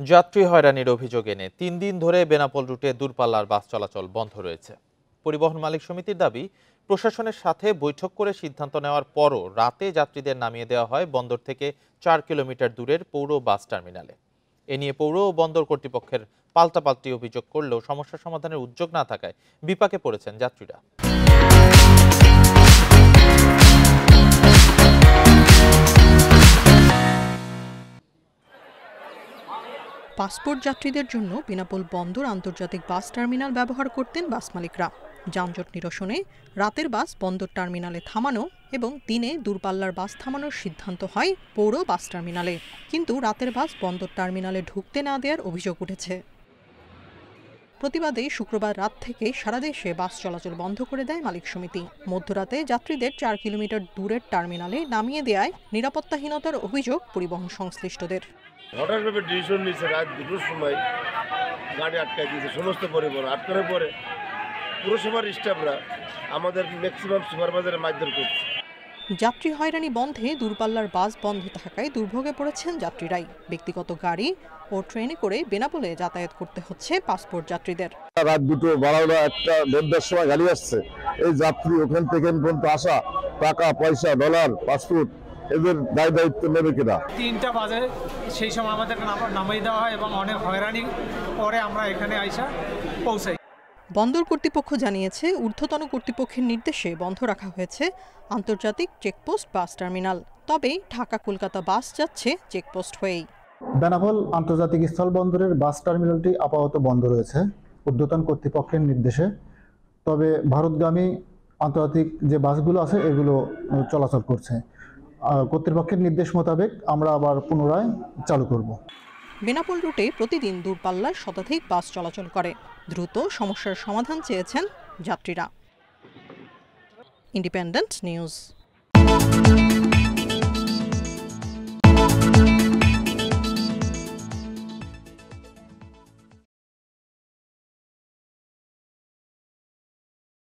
যাত্রী হয়রানির অভিযোগ এনে ৩ দিন ধরে বেনাপোল রুটে দূরপাল্লার বাস চলাচল বন্ধ রয়েছে। পরিবহন মালিক সমিতির দাবি, প্রশাসনের সাথে বৈঠক করে সিদ্ধান্ত নেওয়ার পরও রাতে যাত্রীদের নামিয়ে দেওয়া হয় বন্দর থেকে ৪ কিলোমিটার দূরের পৌর বাস টার্মিনালে। এ নিয়ে পৌর ও বন্দর কর্তৃপক্ষের পাল্টাপাল্টি অভিযোগ করলেও সমস্যা সমাধানের উদ্যোগ না থাকায় বিপাকে পড়েছেন যাত্রীরা। পাসপোর্ট যাত্রীদের জন্য বেনাপোল বন্দর আন্তর্জাতিক বাস টার্মিনাল ব্যবহার করতেন বাস মালিকরা। যানজট নিরসনে রাতের বাস বন্দর টার্মিনালে থামানো এবং দিনে দূরপাল্লার বাস থামানোর সিদ্ধান্ত হয় পৌর বাস টার্মিনালে, কিন্তু রাতের বাস বন্দর টার্মিনালে ঢুকতে না দেওয়ার অভিযোগ উঠেছে। প্রতিবাদে শুক্রবার রাত থেকে সারা দেশে বাস চলাচল বন্ধ করে দেয় মালিক সমিতি। মধ্যরাতে যাত্রীদের ৪ কিলোমিটার দূরের টার্মিনালে নামিয়ে দেওয়ায় নিরাপত্তাহীনতার অভিযোগ পরিবহন সংশ্লিষ্টদের। হঠাৎভাবে ডিসিশন নিয়েছে রাত ২টোর সময় গাড়ি আটকাই দিয়েছে। সমস্ত পরিবহন আটকানোর পরে পুরসভার স্টাফরা আমাদের ম্যাক্সিমাম সুপারভাইজারে মারধর করছে। যাত্রী হয়রানি বন্ধে দূরপাল্লার বাস বন্ধ থাকায় দুর্ভোগে পড়েছেন যাত্রীরাই। ব্যক্তিগত গাড়ি ও ট্রেনে করে বেনাপোলে যাতায়াত করতে হচ্ছে পাসপোর্ট যাত্রীদের। রাত ২টো ১২টা ১.৫টার সময় গাড়ি আসছে। এই যাত্রী ওখান থেকে পর্যন্ত আসা, টাকা পয়সা, ডলার, পাসপোর্ট, এদের দায়িত্ব নেবে কিনা? ৩টা বাজে সেই সময় আমাদের নামিয়ে দেওয়া হয় এবং অনেক হয়রানি পরে আমরা এখানে আইসা পৌঁছাই। বন্দর কর্তৃপক্ষ জানিয়েছে, ঊর্ধ্বতন কর্তৃপক্ষের নির্দেশে বন্ধ রাখা হয়েছে আন্তর্জাতিক চেকপোস্ট বাস টার্মিনাল। তবে ঢাকা কলকাতা বাস যাচ্ছে চেকপোস্ট হয়েই। বেনাপোল আন্তর্জাতিক স্থলবন্দরের বাস টার্মিনালটি আপাতত বন্ধ রয়েছে ঊর্ধ্বতন কর্তৃপক্ষের নির্দেশে। তবে ভারতগামী আন্তর্জাতিক যে বাসগুলো আছে এগুলো চলাচল করছে। কর্তৃপক্ষের নির্দেশ মোতাবেক আমরা আবার পুনরায় চালু করব। বেনাপোল রুটে প্রতিদিন দূরপাল্লার শতাধিক বাস চলাচল করে। দ্রুত সমস্যার সমাধান চেয়েছেন যাত্রীরা। Independent news.